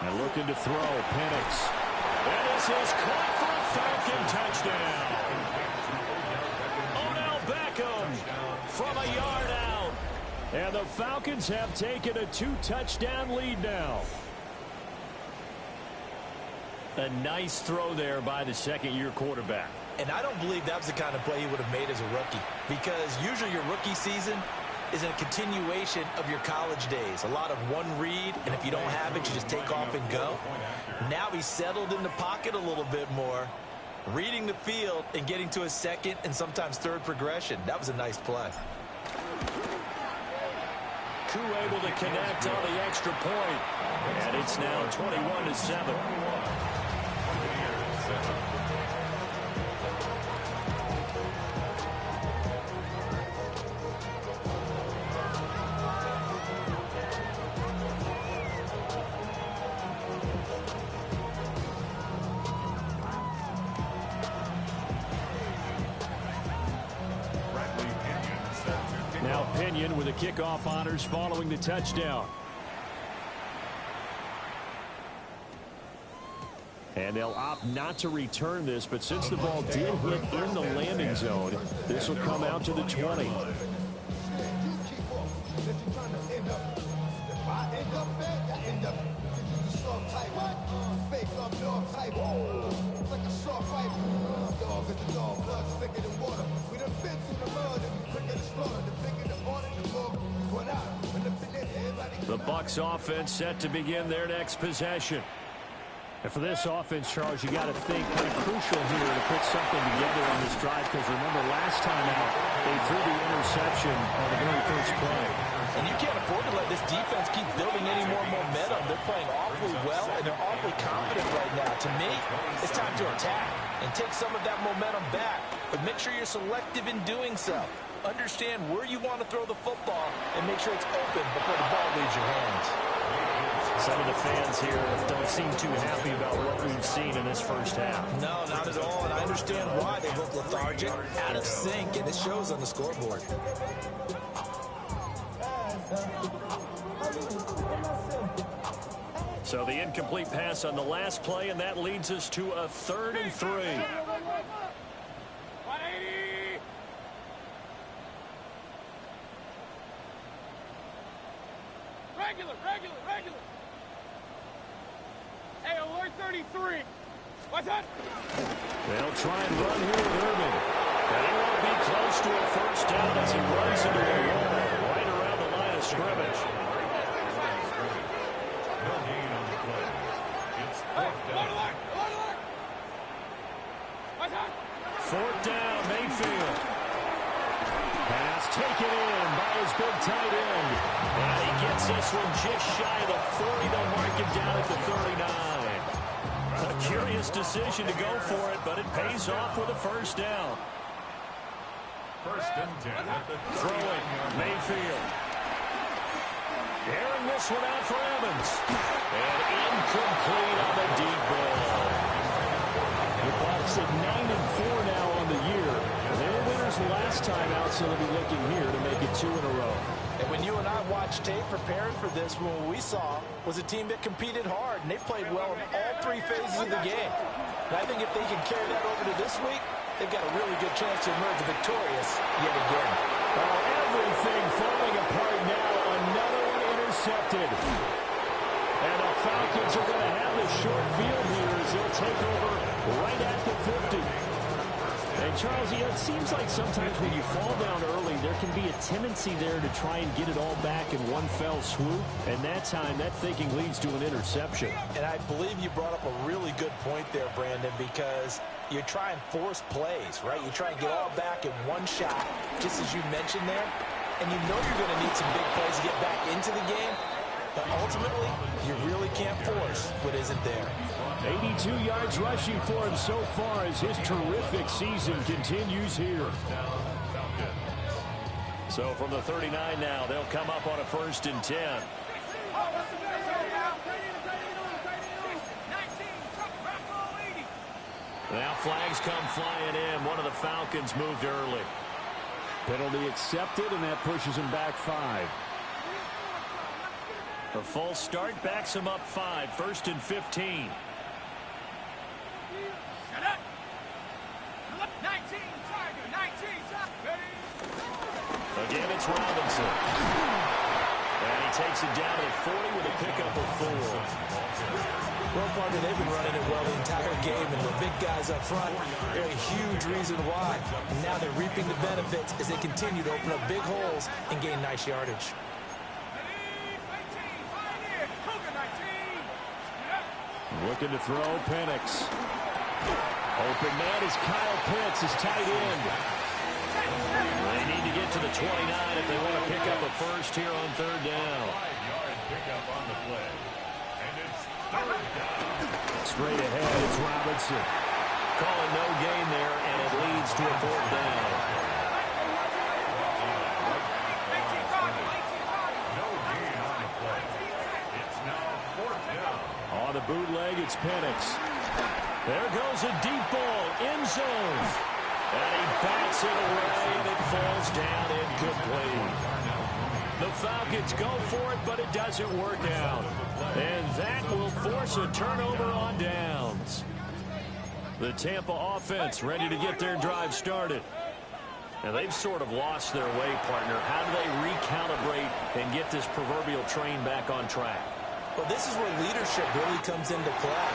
And looking to throw, Penix. And this is caught for a Falcon touchdown. Odell Beckham from a yard out. And the Falcons have taken a 2-touchdown lead now. A nice throw there by the second-year quarterback. And I don't believe that was the kind of play he would have made as a rookie, because usually your rookie season is a continuation of your college days. A lot of one read, and if you don't have it, you just take off and go. Now he's settled in the pocket a little bit more, reading the field and getting to a second and sometimes third progression. That was a nice play. Koo able to connect on the extra point, and it's now 21-7. Now Pinion with the kickoff honors following the touchdown. And they'll opt not to return this, but since the ball did hit in the landing zone, this will come out to the 20. The Bucs offense set to begin their next possession. And for this offense, Charles, you got to think kind of crucial here to put something together on this drive, because remember last time out they threw the interception on the very first play. And you can't afford to let this defense keep building any more momentum. They're playing awfully well, and they're awfully confident right now. To me, it's time to attack and take some of that momentum back, but make sure you're selective in doing so. Understand where you want to throw the football and make sure it's open before the ball leaves your hands. Some of the fans here don't seem too happy about what we've seen in this first half. No, not at all, and I understand why. They look lethargic, out of sync, and it shows on the scoreboard. So the incomplete pass on the last play, and that leads us to a 3rd and 3. Regular. Hey, alert 33. What's that? They'll try and run here with Irvin. And he won't be close to a first down as he runs into the wall right around the line of scrimmage. Fourth down, Mayfield. Pass taken in by his big tight end. And he gets this one just shy of the 40. They'll mark him down at the 39. A curious decision to go for it, but it pays off with a first down. First and 10. Throwing, Mayfield. Airing this one out for Evans. And incomplete on the deep ball. The Bucs at 9-4 now on the year. They were winners last time out, so they'll be looking here to make it 2 in a row. And when you and I watched tape preparing for this, what we saw was a team that competed hard, and they played well in all 3 phases of the game. And I think if they can carry that over to this week, they've got a really good chance to emerge victorious yet again. Oh, everything falling apart now. Another one intercepted. And the Falcons are going to have the short field here as they'll take over right at the 50. And Charles, it seems like sometimes when you fall down early, there can be a tendency there to try and get it all back in one fell swoop. And that time, that thinking leads to an interception. And I believe you brought up a really good point there, Brandon, because you try and force plays, right? You try and get all back in one shot, just as you mentioned there. And you know you're going to need some big plays to get back into the game. But ultimately, you really can't force what isn't there. 82 yards rushing for him so far as his terrific season continues here. So from the 39 now, they'll come up on a 1st and 10. Now flags come flying in. One of the Falcons moved early. Penalty accepted, and that pushes him back 5. A false start backs him up 5, 1st and 15. Shut up. 19, Tiger, 19, Tiger. Again, it's Robinson. And he takes it down to the 40 with a pickup of 4. Well, partner, they've been running it well the entire game, and the big guys up front, they're a huge reason why. And now they're reaping the benefits as they continue to open up big holes and gain nice yardage. Looking to throw, Penix. Open man is Kyle Pitts, his tight end. They need to get to the 29 if they want to pick up a first here on 3rd down. 5-yard pickup on the play. And it's 3rd down. Straight ahead, it's Robinson. Calling no gain there, and it leads to a 4th down. No gain on the play. It's now 4th down. On the bootleg, it's Penix. There goes a deep ball, end zone. And he bats it away, and it falls down incomplete. The Falcons go for it, but it doesn't work out. And that will force a turnover on downs. The Tampa offense ready to get their drive started. And they've sort of lost their way, partner. How do they recalibrate and get this proverbial train back on track? Well, this is where leadership really comes into play.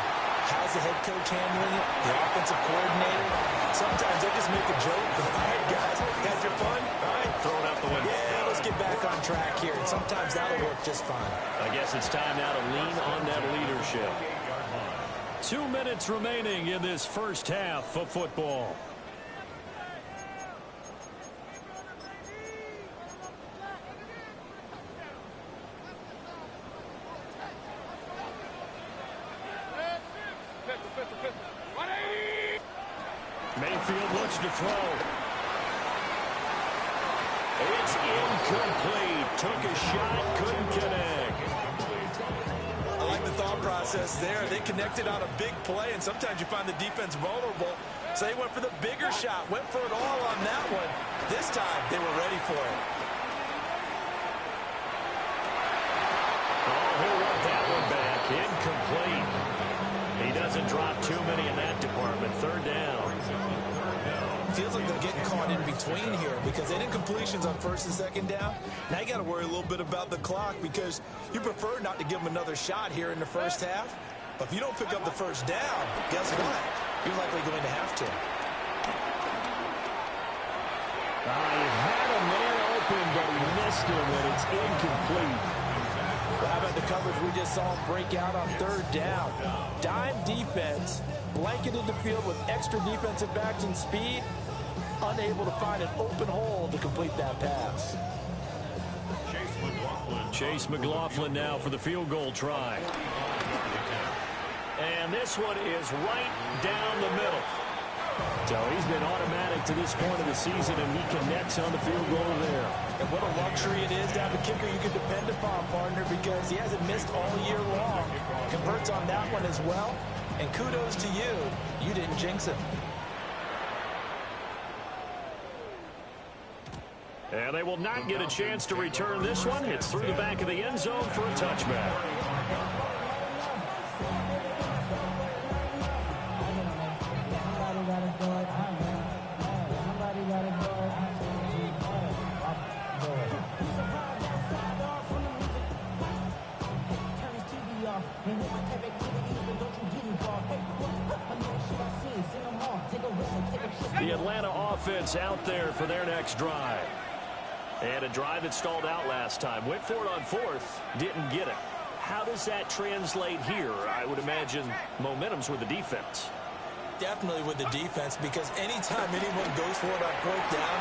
How's the head coach handling it? The offensive coordinator? Sometimes they just make a joke. All right, guys, had your fun? All right, Throw it out the window. yeah, let's get back on track here. And sometimes that'll work just fine. I guess it's time now to lean on that leadership. 2 minutes remaining in this first half of football. Mayfield looks to throw. It's incomplete. Took a shot, couldn't connect. I like the thought process there. They connected on a big play, and sometimes you find the defense vulnerable. So they went for the bigger shot, went for it all on that one. This time, they were ready for it. Oh, he'll want that one back. Incomplete. He doesn't drop too many in that department. 3rd down. Feels like they're getting caught in between here because they didn't completions on 1st and 2nd down. Now you got to worry a little bit about the clock because you prefer not to give them another shot here in the first half. But if you don't pick up the 1st down, guess what? You're likely going to have to. He had a man open, but he missed him, and it's incomplete. Well, how about the coverage we just saw him break out on 3rd down? Dime defense, blanketed the field with extra defensive backs and speed, unable to find an open hole to complete that pass. Chase McLaughlin now for the field goal try. And this one is right down the middle. So he's been automatic to this point of the season, and he connects on the field goal there. And what a luxury it is to have a kicker you can depend upon, partner, because he hasn't missed all year long. Converts on that one as well. And kudos to you. You didn't jinx it. And they will not get a chance to return this one. It's through the back of the end zone for a touchback. The Atlanta offense out there for their next drive. And a drive that stalled out last time. Went for it on 4th, didn't get it. How does that translate here? I would imagine momentum's with the defense. Definitely with the defense, because anytime anyone goes for it on 4th down,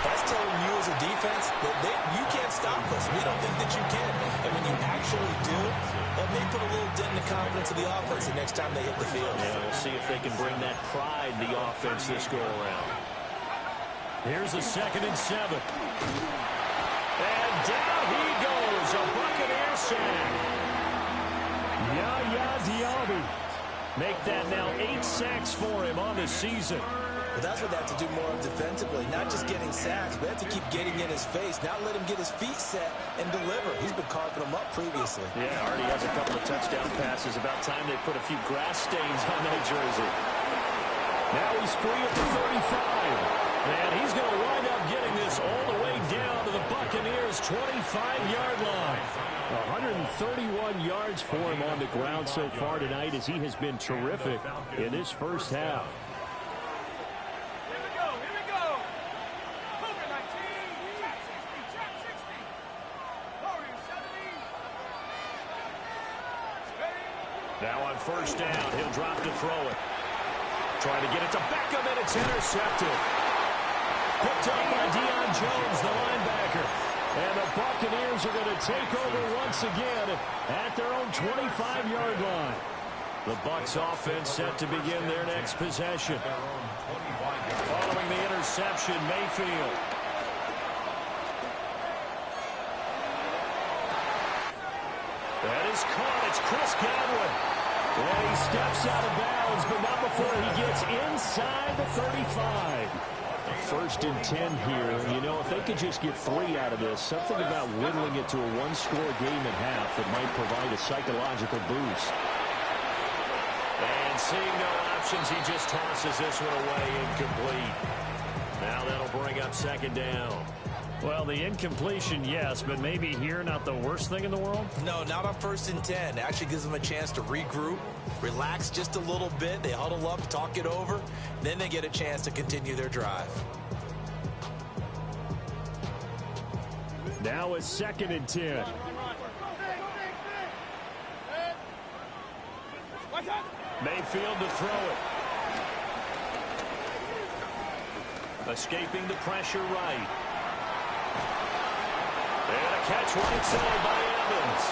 that's telling you as a defense that you can't stop us. We don't think that you can. And when you actually do, that may put a little dent in the confidence of the offense the next time they hit the field. Yeah, we'll see if they can bring that pride to the offense this go-around. Here's a 2nd and 7. And down he goes, a Buccaneer sack. Yaya Diaby. Make that now 8 sacks for him on the season. But that's what they have to do more of defensively, not just getting sacks, but they have to keep getting in his face, not let him get his feet set and deliver. He's been carving them up previously. Yeah, already has a couple of touchdown passes. About time they put a few grass stains on that jersey. Now he's free at the 35. And he's going to wind up getting this all the way down to the Buccaneers' 25-yard line. 131 yards for him on the ground so far tonight as he has been terrific in this first half. Here we go, here we go. Cougar 19, trap 60, trap 60. Warrior 70. Ready? Now on first down, he'll drop to throw it. Trying to get it to Beckham, and it's intercepted. Picked up by Deion Jones, the linebacker. And the Buccaneers are going to take over once again at their own 25-yard line. The Bucs offense set to begin their next possession. Following the interception, Mayfield. That is caught. It's Chris Godwin. And he steps out of bounds, but not before he gets inside the 35. First and 10 here. You know, if they could just get 3 out of this, something about whittling it to a one-score game at half that might provide a psychological boost. And seeing no options, he just tosses this one away, incomplete. Now that'll bring up second down. Well, the incompletion, yes, but maybe here not the worst thing in the world? No, not on first and 10. It actually gives them a chance to regroup, relax just a little bit. They huddle up, talk it over. Then they get a chance to continue their drive. Now it's second and 10. Mayfield to throw it. Escaping the pressure right. And a catch right side by Evans.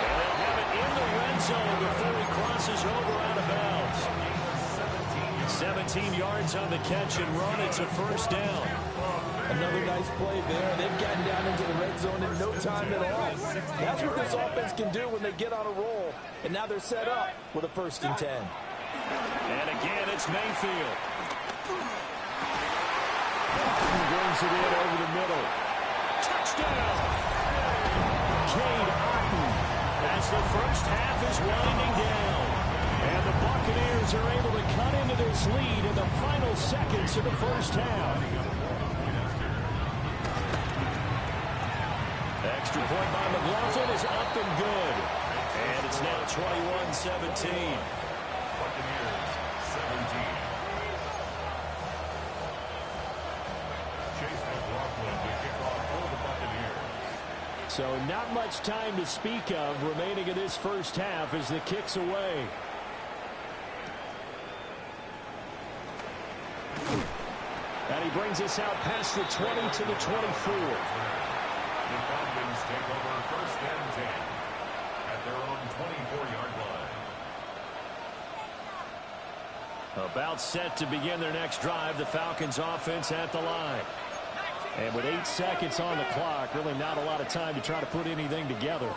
And they'll have it in the red zone before he crosses over out of bounds. 17 yards on the catch and run. It's a first down. Another nice play there. They've gotten down into the red zone in no time at all. That's what this offense can do when they get on a roll. And now they're set up with a first and 10. And again, it's Mayfield. He brings it in over the middle. Touchdown! Cade Otton as the first half is winding down. And the Buccaneers are able to cut into this lead in the final seconds of the first half. Extra point by McLaughlin is up and good. And it's now 21-17. Buccaneers 17. Chase McLaughlin to kick off for the Buccaneers. So not much time to speak of remaining in this first half as the kick's away. And he brings us out past the 20 to the 24. The Falcons take over first and 10 at their own 24-yard line. About set to begin their next drive, the Falcons offense at the line. And with 8 seconds on the clock, really not a lot of time to try to put anything together.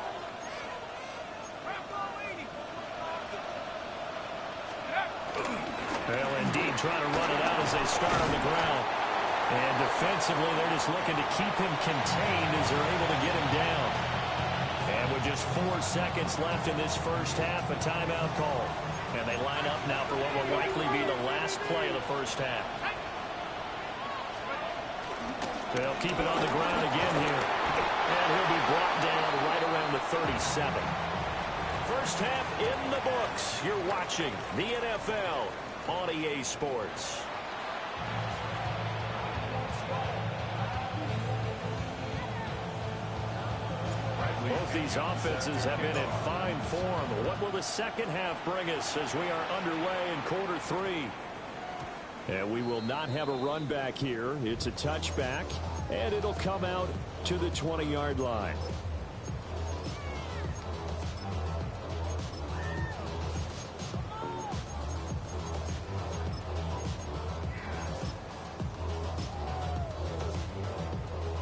Well, indeed, trying to run it out as they start on the ground. And defensively, they're just looking to keep him contained as they're able to get him down. And with just 4 seconds left in this first half, a timeout call. And they line up now for what will likely be the last play of the first half. They'll keep it on the ground again here. And he'll be brought down right around the 37. First half in the books. You're watching the NFL on EA Sports. Both these offenses have been in fine form. What will the second half bring us as we are underway in quarter 3? And we will not have a run back here. It's a touchback, and it'll come out to the 20-yard line.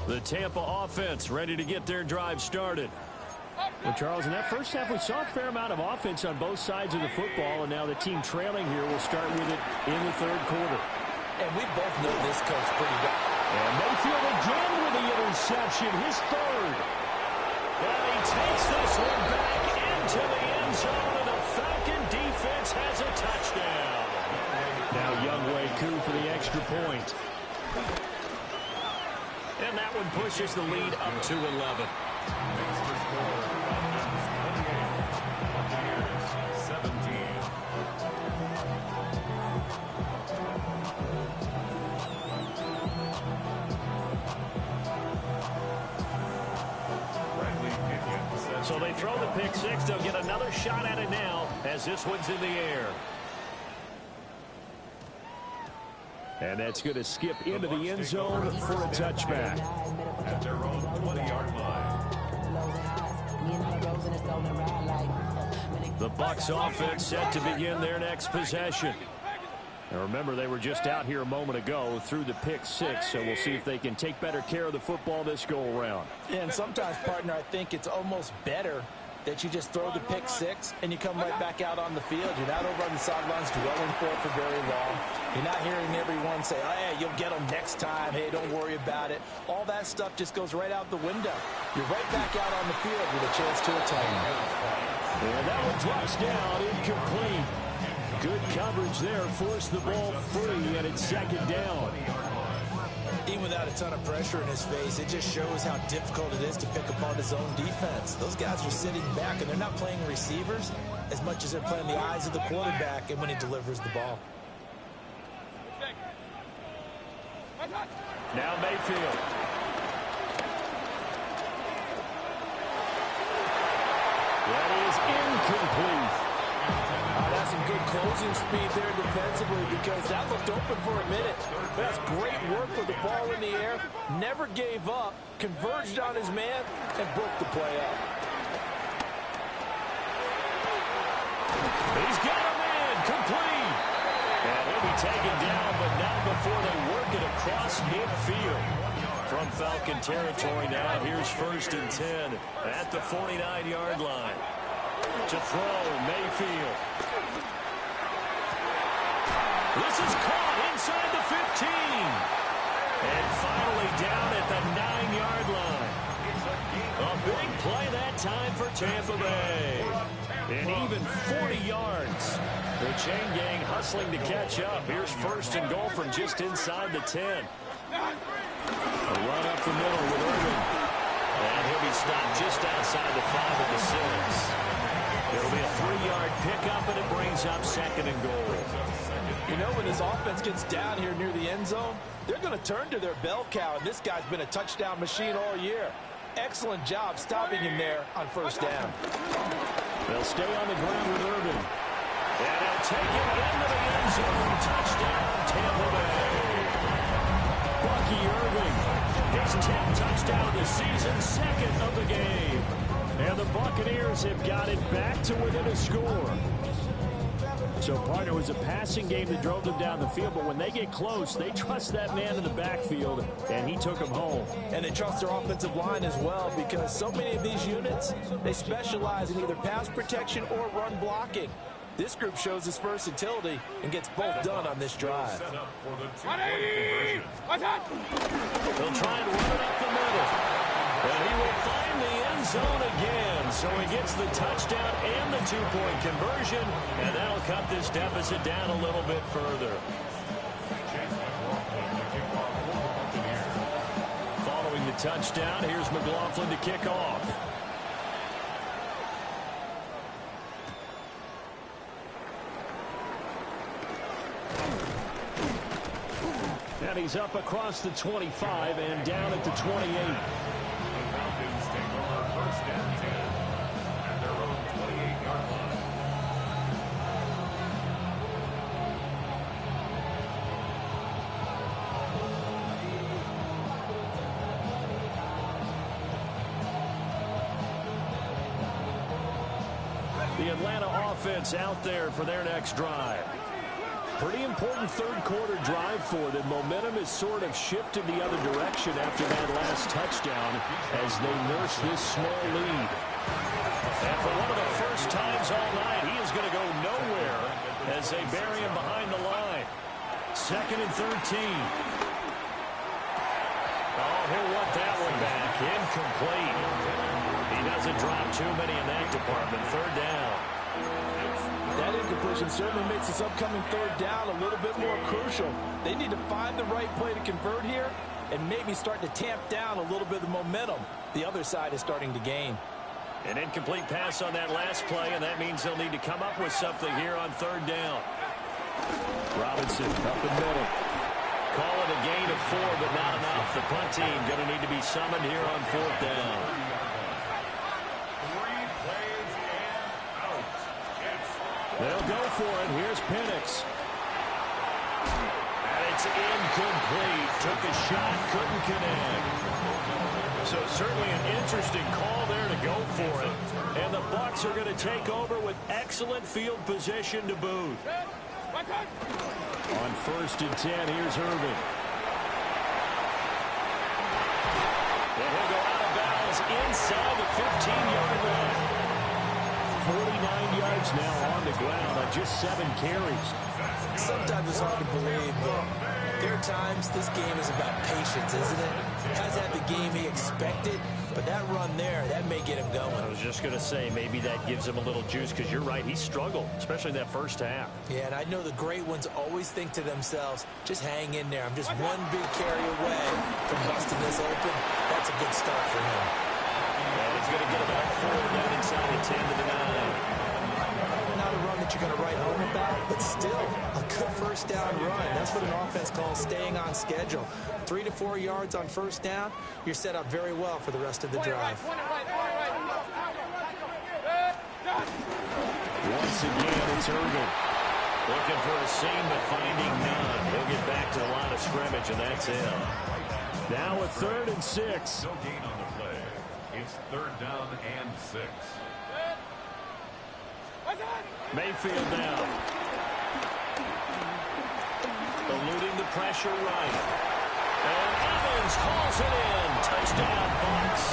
The Tampa offense ready to get their drive started. Well, Charles, in that first half, we saw a fair amount of offense on both sides of the football, and now the team trailing here will start with it in the third quarter. And we both know this coach pretty well. And Mayfield again with the interception, his third. And he takes this one back into the end zone, and the Falcon defense has a touchdown. Now Younghoe Koo for the extra point. And that one pushes the lead up to 11. Makes the score. Buccaneers 17. So they throw the pick six. They'll get another shot at it now as this one's in the air. And that's going to skip into the end zone for a touchback. At their own 20-yard line. The Bucs offense set to begin their next possession. Now remember, they were just out here a moment ago through the pick six, so we'll see if they can take better care of the football this go-around. And sometimes, partner, I think it's almost better that you just throw the pick six and you come right back out on the field. You're not over on the sidelines dwelling for it for very long. You're not hearing everyone say, oh, hey, you'll get them next time. Hey, don't worry about it. All that stuff just goes right out the window. You're right back out on the field with a chance to attain. And that one drops down, incomplete. Good coverage there, forced the ball free, and it's second down. Even without a ton of pressure in his face, it just shows how difficult it is to pick apart his own defense. Those guys are sitting back, and they're not playing receivers as much as they're playing the eyes of the quarterback and when he delivers the ball. Now Mayfield. That is incomplete. That's some good closing speed there defensively because that looked open for a minute. That's great work with the ball in the air. Never gave up, converged on his man, and broke the play up. He's got a man, complete. And he'll be taken down, but not before they work it across midfield. From Falcon territory now, here's 1st and 10 at the 49-yard line. To throw, Mayfield. This is caught inside the 15. And finally down at the 9-yard line. A big play that time for Tampa Bay. And even 40 yards. The chain gang hustling to catch up. Here's 1st and goal from just inside the 10. A run up the middle with Irving. And he'll be stopped just outside the 5 of the 6. It'll be a 3-yard pickup, and it brings up 2nd and goal. You know, when this offense gets down here near the end zone, they're going to turn to their bell cow, and this guy's been a touchdown machine all year. Excellent job stopping him there on 1st down. They'll stay on the ground with Irving. And he'll take it into the end zone. Touchdown, Tampa Bay. Bucky Irving, his 10th touchdown of the season, 2nd of the game. And the Buccaneers have got it back to within a score. So, partner, it was a passing game that drove them down the field, but when they get close, they trust that man in the backfield, and he took them home. And they trust their offensive line as well because so many of these units, they specialize in either pass protection or run blocking. This group shows its versatility and gets both done on this drive. Set up for the two-point conversion. They'll try and run it up the middle. And he will find the end zone again. So he gets the touchdown and the 2-point conversion. And that'll cut this deficit down a little bit further. Following the touchdown, here's McLaughlin to kick off. And he's up across the 25 and down at the 28. Falcons take over 1st and 10 at their own 28-yard line. The Atlanta offense out there for their next drive. Pretty important third-quarter drive for them. Momentum has sort of shifted the other direction after that last touchdown as they nurse this small lead. And for one of the first times all night, he is going to go nowhere as they bury him behind the line. 2nd and 13. Oh, he'll want that one back. Incomplete. He doesn't drop too many in that department. 3rd down. That incompletion certainly makes this upcoming 3rd down a little bit more crucial. They need to find the right play to convert here and maybe start to tamp down a little bit of the momentum the other side is starting to gain. An incomplete pass on that last play, and that means they'll need to come up with something here on 3rd down. Robinson up the middle. Call it a gain of 4, but not enough. The punt team going to need to be summoned here on 4th down. 3 plays and out. They'll go for it. Here's Penix. And it's incomplete. Took a shot, couldn't connect. So certainly an interesting call there to go for it. And the Bucs are going to take over with excellent field position to boot. On 1st and 10, here's Irvin. And he'll go out of bounds inside the 15-yard line. 49 yards now on the ground on just 7 carries. Sometimes it's hard to believe, but there are times this game is about patience, isn't it? Hasn't had the game he expected, but that run there, that may get him going. I was just going to say, maybe that gives him a little juice, because you're right, he struggled, especially that first half. Yeah, and I know the great ones always think to themselves, just hang in there. I'm just one big carry away from busting this open. That's a good start for him. And he's going to get about 4 down inside the 10 to the 9. Not a run that you're going to write home about, but still a good 1st down run. That's what an offense calls staying on schedule. 3 to 4 yards on 1st down, you're set up very well for the rest of the drive. Once again, it's Irvin. Looking for a seam, but finding none. He'll get back to the line of scrimmage, and that's it. Now a 3rd and 6. No gain on the play. It's 3rd down and 6. Mayfield now. Eluding the pressure right. And Evans hauls it in. Touchdown, Bucs.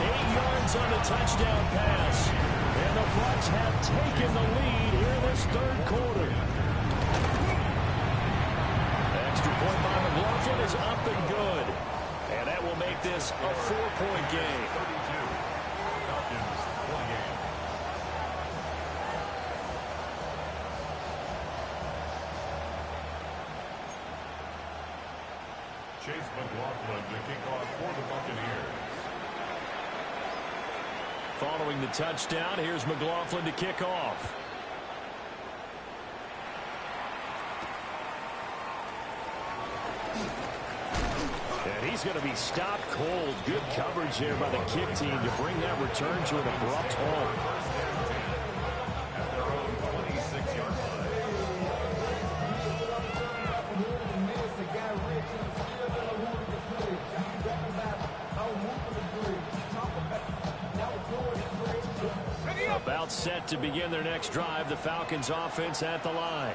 8 yards on the touchdown pass. And the Bucs have taken the lead here in this 3rd quarter. Extra point by McLaughlin is up and good. And that will make this a 4-point game. 32. Falcons 28. Chase McLaughlin to kick off for the Buccaneers. Following the touchdown, here's McLaughlin to kick off. And he's going to be stopped cold. Good coverage there by the kick team to bring that return to an abrupt halt. At their own 26-yard line. About set to begin their next drive. The Falcons offense at the line.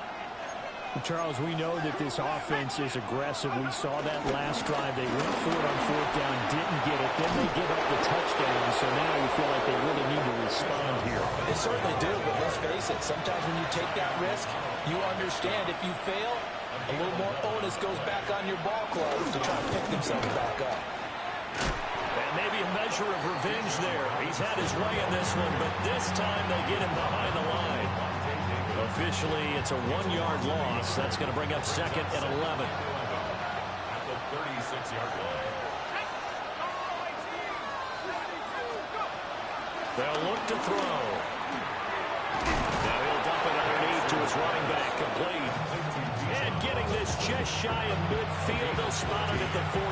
Charles, we know that this offense is aggressive. We saw that last drive. They went for it on 4th down, didn't get it. Then they give up the touchdown. So now we feel like they really need to respond here. They certainly do, but let's face it. Sometimes when you take that risk, you understand if you fail, a little more onus goes back on your ball club to try to pick themselves back up. And maybe a measure of revenge there. He's had his way in this one, but this time they get him behind the line. Officially, it's a 1-yard loss. That's going to bring up 2nd and 11. At the 36-yard line. They'll look to throw. Now he'll dump it underneath to his running back, complete. And getting this just shy of midfield. They'll spot it at the 40.